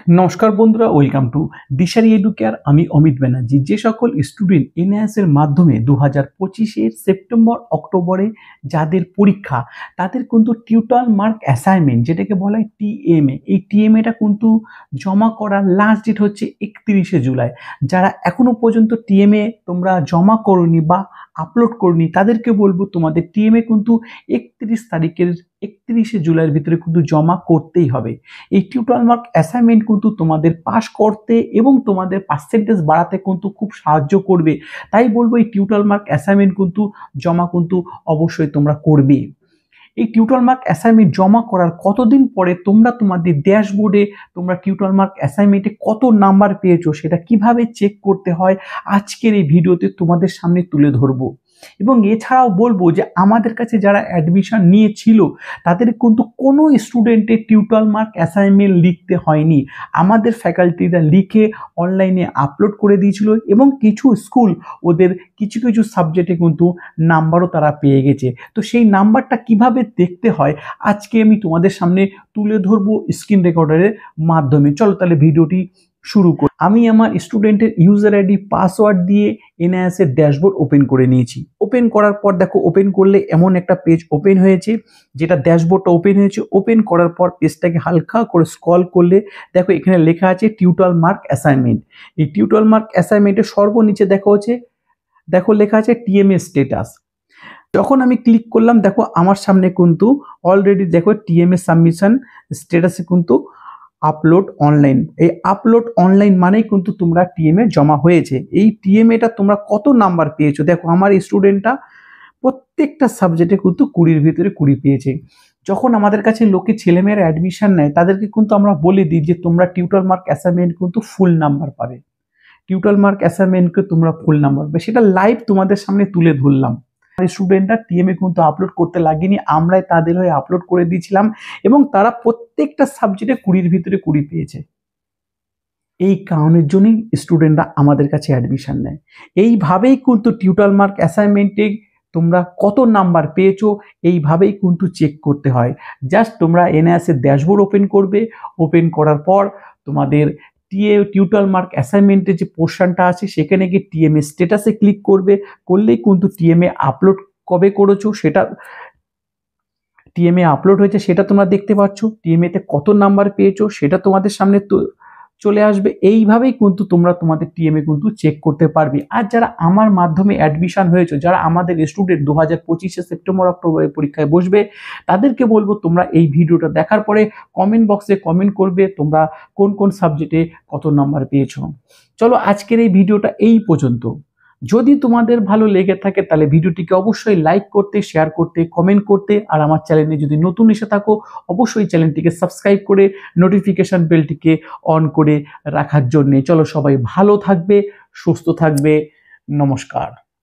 নমস্কার বন্ধুরা, welcome to Dishari educare. আমি অমিত ব্যানার্জি। যে সকল স্টুডেন্ট এনআইএস এর মাধ্যমে 2025-এর সেপ্টেম্বর অক্টোবরে যাদের পরীক্ষা, তাদের কিন্তু টিউটর মার্ক অ্যাসাইনমেন্ট, যেটাকে বলা হয় টিএমএ, এই টিএমএটা কিন্তু জমা করার লাস্ট ডেট হচ্ছে 31শে জুলাই। যারা এখনো পর্যন্ত টিএমএ তোমরা জমা করোনি বা আপলোড করনি, তাদেরকে বলবো তোমাদের টিএমএ কিন্তু 31শে জুলাইয়ের ভিতরে কিন্তু জমা করতেই হবে। এই টিউটর মার্ক অ্যাসাইনমেন্ট কিন্তু তোমাদের পাস করতে এবং তোমাদের পার্সেন্টেজ বাড়াতে কিন্তু খুব সাহায্য করবে। তাই বলবো এই টিউটর মার্ক অ্যাসাইনমেন্ট কিন্তু জমা কিন্তু অবশ্যই তোমরা করবে। এই টিউটর মার্ক অ্যাসাইনমেন্ট জমা করার কতদিন পরে তোমরা তোমাদের ড্যাশবোর্ডে তোমরা টিউটর মার্ক অ্যাসাইনমেন্টে কত নাম্বার পেয়েছো সেটা কিভাবে চেক করতে হয় আজকের এই ভিডিওতে তোমাদের সামনে তুলে ধরবো। এবং এছাড়াও বলবো যে আমাদের কাছে যারা অ্যাডমিশন নিয়েছিল তাদের কিন্তু কোনো স্টুডেন্টের টিউটর মার্ক অ্যাসাইনমেন্ট লিখতে হয়নি। আমাদের ফ্যাকাল্টিরা লিখে অনলাইনে আপলোড করে দিয়েছিল এবং কিছু স্কুল ওদের কিছু কিছু সাবজেক্টে কিন্তু নাম্বারও তারা পেয়ে গেছে। তো সেই নাম্বারটা কিভাবে দেখতে হয় আজকে আমি তোমাদের সামনে তুলে ধরবো স্ক্রিন রেকর্ডারের মাধ্যমে। চলো তাহলে ভিডিওটি শুরু করি। আমি আমার স্টুডেন্টের ইউজার আইডি পাসওয়ার্ড দিয়ে এনআইএস এর ড্যাশবোর্ড ওপেন করে নিয়েছি। ওপেন করার পর দেখো, ওপেন করলে এমন একটা পেজ ওপেন হয়েছে, যেটা ড্যাশবোর্ডটা ওপেন হয়েছে। ওপেন করার পর পেজটাকে হালকা করে স্ক্রল করলে দেখো এখানে লেখা আছে টিউটর মার্ক অ্যাসাইনমেন্ট। এই টিউটর মার্ক অ্যাসাইনমেন্টের সর্বনিচে দেখো লেখা আছে টিএমএ স্ট্যাটাস। যখন আমি ক্লিক করলাম দেখো আমার সামনে কিন্তু অলরেডি দেখো টিএমএ সাবমিশন স্ট্যাটাসে কিন্তু আপলোড অনলাইন। এই আপলোড অনলাইন মানেই কিন্তু তোমরা টিএমএ জমা হয়েছে। এই টিএমএটা তোমরা কত নাম্বার পেয়েছো দেখো, আমার স্টুডেন্টটা প্রত্যেকটা সাবজেক্টে কিন্তু 20-র ভিতরে 20 পেয়েছে। যখন আমাদের কাছে লোকে ছেলেমেয়েরা অ্যাডমিশন নেয় তাদেরকে কিন্তু আমরা বলে দিই যে তোমরা টিউটর মার্ক অ্যাসাইনমেন্ট কিন্তু ফুল নাম্বার পাবে, টিউটর মার্ক অ্যাসাইনমেন্টকে তোমরা ফুল নাম্বার পাবে। সেটা লাইভ তোমাদের সামনে তুলে ধরলাম। স্টুডেন্টরা টিএমএ কিন্তু আপলোড করতে লাগেনি, আমরাই তাদের হয়ে আপলোড করে দিয়েছিলাম এবং তারা প্রত্যেকটা সাবজেক্টে 20-র ভিতরে 20 পেয়েছে। এই কারণের জন্যই স্টুডেন্টরা আমাদের কাছে অ্যাডমিশন নেয়। এইভাবেই কিন্তু টিউটর মার্ক অ্যাসাইনমেন্টে তোমরা কত নাম্বার পেয়েছো এইভাবেই কিন্তু চেক করতে হয়। জাস্ট তোমরা এনআইএস এর ড্যাশবোর্ড ওপেন করবে। ওপেন করার পর তোমাদের টিউটর মার্ক অ্যাসাইনমেন্টের যে পোর্শনটা আছে সেখানে গিয়ে টিএমএ স্ট্যাটাসে ক্লিক করবে। করলেই কিন্তু টিএমএ আপলোড কবে করেছো সেটা, টিএমএ আপলোড হয়েছে সেটা তোমরা দেখতে পাচ্ছ। টিএমএতে কত নাম্বার পেয়েছো সেটা তোমাদের সামনে চলে আসবে। এইভাবেই কিন্তু তোমরা তোমাদের টিএমএ কিন্তু চেক করতে পারবে। আর যারা আমার মাধ্যমে অ্যাডমিশন হয়েছে, যারা আমাদের স্টুডেন্ট 2025-এ সেপ্টেম্বর অক্টোবরে পরীক্ষায় বসবে, তাদেরকে বলবো তোমরা এই ভিডিওটা দেখার পরে কমেন্ট বক্সে কমেন্ট করবে তোমরা কোন কোন সাবজেক্টে কত নাম্বার পেয়েছো। চলো আজকের এই ভিডিওটা এই পর্যন্ত। যদি তোমাদের ভালো লেগে থাকে তাহলে ভিডিওটিকে অবশ্যই লাইক করতে, শেয়ার করতে, কমেন্ট করতে, আর আমার চ্যানেলে যদি নতুন এসে থাকো অবশ্যই চ্যানেলটিকে সাবস্ক্রাইব করে নোটিফিকেশন বেলটিকে অন করে রাখার জন্যে। চলো সবাই ভালো থাকবে, সুস্থ থাকবে। নমস্কার।